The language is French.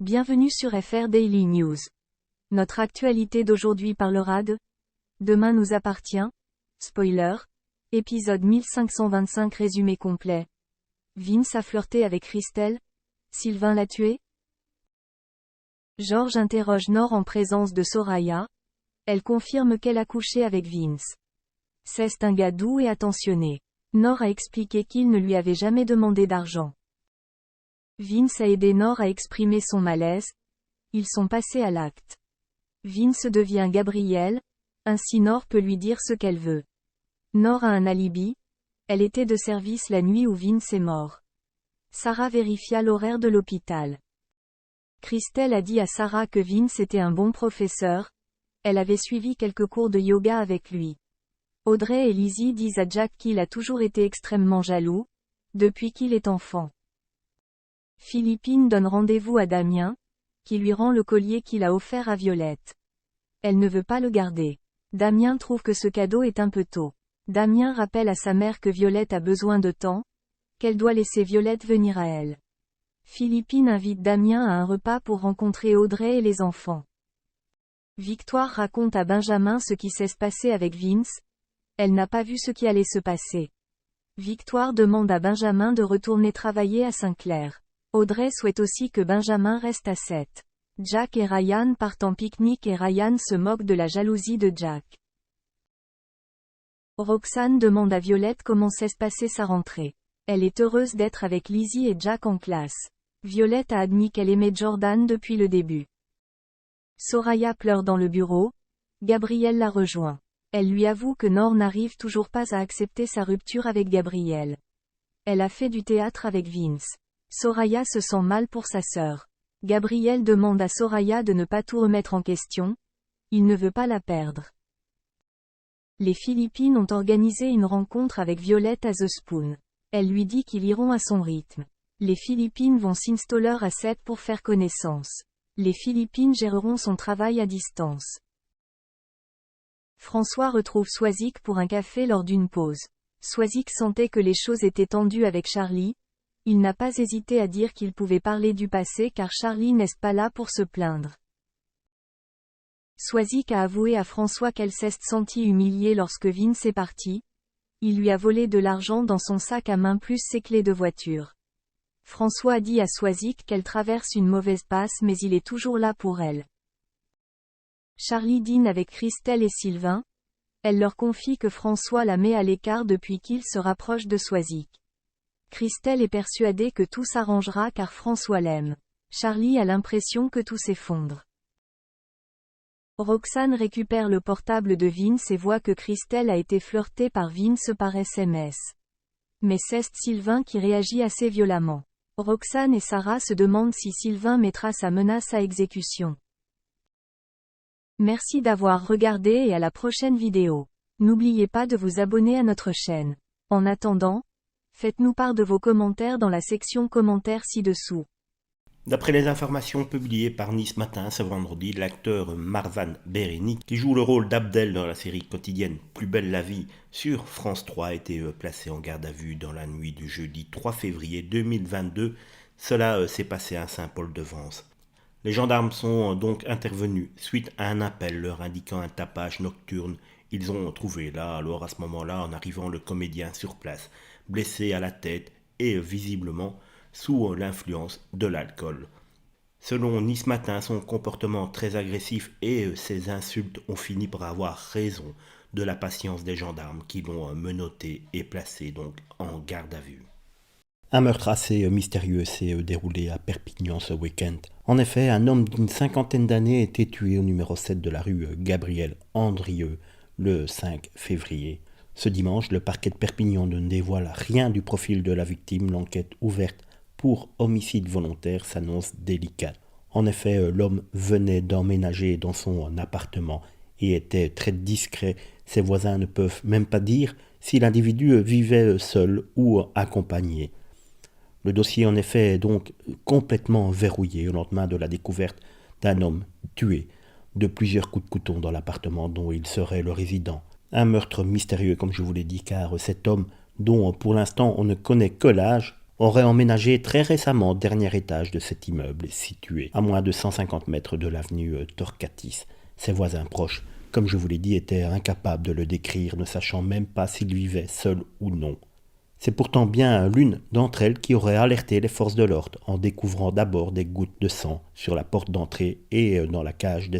Bienvenue sur FR Daily News. Notre actualité d'aujourd'hui parlera de Demain nous appartient. Spoiler. Épisode 1525 résumé complet. Vince a flirté avec Christelle. Sylvain l'a tué. George interroge Nor en présence de Soraya. Elle confirme qu'elle a couché avec Vince. C'est un gars doux et attentionné. Nor a expliqué qu'il ne lui avait jamais demandé d'argent. Vince a aidé Nor à exprimer son malaise. Ils sont passés à l'acte. Vince devient Gabrielle, ainsi Nor peut lui dire ce qu'elle veut. Nor a un alibi. Elle était de service la nuit où Vince est mort. Sarah vérifia l'horaire de l'hôpital. Christelle a dit à Sarah que Vince était un bon professeur. Elle avait suivi quelques cours de yoga avec lui. Audrey et Lizzie disent à Jack qu'il a toujours été extrêmement jaloux, depuis qu'il est enfant. Philippine donne rendez-vous à Damien, qui lui rend le collier qu'il a offert à Violette. Elle ne veut pas le garder. Damien trouve que ce cadeau est un peu tôt. Damien rappelle à sa mère que Violette a besoin de temps, qu'elle doit laisser Violette venir à elle. Philippine invite Damien à un repas pour rencontrer Audrey et les enfants. Victoire raconte à Benjamin ce qui s'est passé avec Vince. Elle n'a pas vu ce qui allait se passer. Victoire demande à Benjamin de retourner travailler à Saint-Clair. Audrey souhaite aussi que Benjamin reste à 7. Jack et Ryan partent en pique-nique et Ryan se moque de la jalousie de Jack. Roxane demande à Violette comment s'est passée sa rentrée. Elle est heureuse d'être avec Lizzie et Jack en classe. Violette a admis qu'elle aimait Jordan depuis le début. Soraya pleure dans le bureau. Gabrielle la rejoint. Elle lui avoue que Nor n'arrive toujours pas à accepter sa rupture avec Gabrielle. Elle a fait du théâtre avec Vince. Soraya se sent mal pour sa sœur. Gabrielle demande à Soraya de ne pas tout remettre en question. Il ne veut pas la perdre. Les Philippines ont organisé une rencontre avec Violette à The Spoon. Elle lui dit qu'ils iront à son rythme. Les Philippines vont s'installer à 7 pour faire connaissance. Les Philippines géreront son travail à distance. François retrouve Swazik pour un café lors d'une pause. Swazik sentait que les choses étaient tendues avec Charlie. Il n'a pas hésité à dire qu'il pouvait parler du passé car Charlie n'est pas là pour se plaindre. Swazik a avoué à François qu'elle s'est sentie humiliée lorsque Vince est parti. Il lui a volé de l'argent dans son sac à main plus ses clés de voiture. François a dit à Swazik qu'elle traverse une mauvaise passe mais il est toujours là pour elle. Charlie dîne avec Christelle et Sylvain. Elle leur confie que François la met à l'écart depuis qu'il se rapproche de Swazik. Christelle est persuadée que tout s'arrangera car François l'aime. Charlie a l'impression que tout s'effondre. Roxane récupère le portable de Vince et voit que Christelle a été flirtée par Vince par SMS. Mais c'est Sylvain qui réagit assez violemment. Roxane et Sarah se demandent si Sylvain mettra sa menace à exécution. Merci d'avoir regardé et à la prochaine vidéo. N'oubliez pas de vous abonner à notre chaîne. En attendant, faites-nous part de vos commentaires dans la section commentaires ci-dessous. D'après les informations publiées par Nice Matin ce vendredi, l'acteur Marwan Béréni, qui joue le rôle d'Abdel dans la série quotidienne Plus belle la vie sur France 3, a été placé en garde à vue dans la nuit du jeudi 3 février 2022. Cela s'est passé à Saint-Paul-de-Vence. Les gendarmes sont donc intervenus suite à un appel leur indiquant un tapage nocturne. Ils ont trouvé là, alors à ce moment-là, en arrivant, le comédien sur place, blessé à la tête et visiblement sous l'influence de l'alcool. Selon Nice Matin, son comportement très agressif et ses insultes ont fini par avoir raison de la patience des gendarmes qui l'ont menotté et placé donc en garde à vue. Un meurtre assez mystérieux s'est déroulé à Perpignan ce week-end. En effet, un homme d'une cinquantaine d'années a été tué au numéro 7 de la rue Gabriel Andrieux le 5 février. Ce dimanche, le parquet de Perpignan ne dévoile rien du profil de la victime. L'enquête ouverte pour homicide volontaire s'annonce délicate. En effet, l'homme venait d'emménager dans son appartement et était très discret. Ses voisins ne peuvent même pas dire si l'individu vivait seul ou accompagné. Le dossier en effet est donc complètement verrouillé au lendemain de la découverte d'un homme tué de plusieurs coups de couteau dans l'appartement dont il serait le résident. Un meurtre mystérieux comme je vous l'ai dit car cet homme, dont pour l'instant on ne connaît que l'âge, aurait emménagé très récemment au dernier étage de cet immeuble situé à moins de 150 mètres de l'avenue Torcatis. Ses voisins proches, comme je vous l'ai dit, étaient incapables de le décrire, ne sachant même pas s'il vivait seul ou non. C'est pourtant bien l'une d'entre elles qui aurait alerté les forces de l'ordre en découvrant d'abord des gouttes de sang sur la porte d'entrée et dans la cage des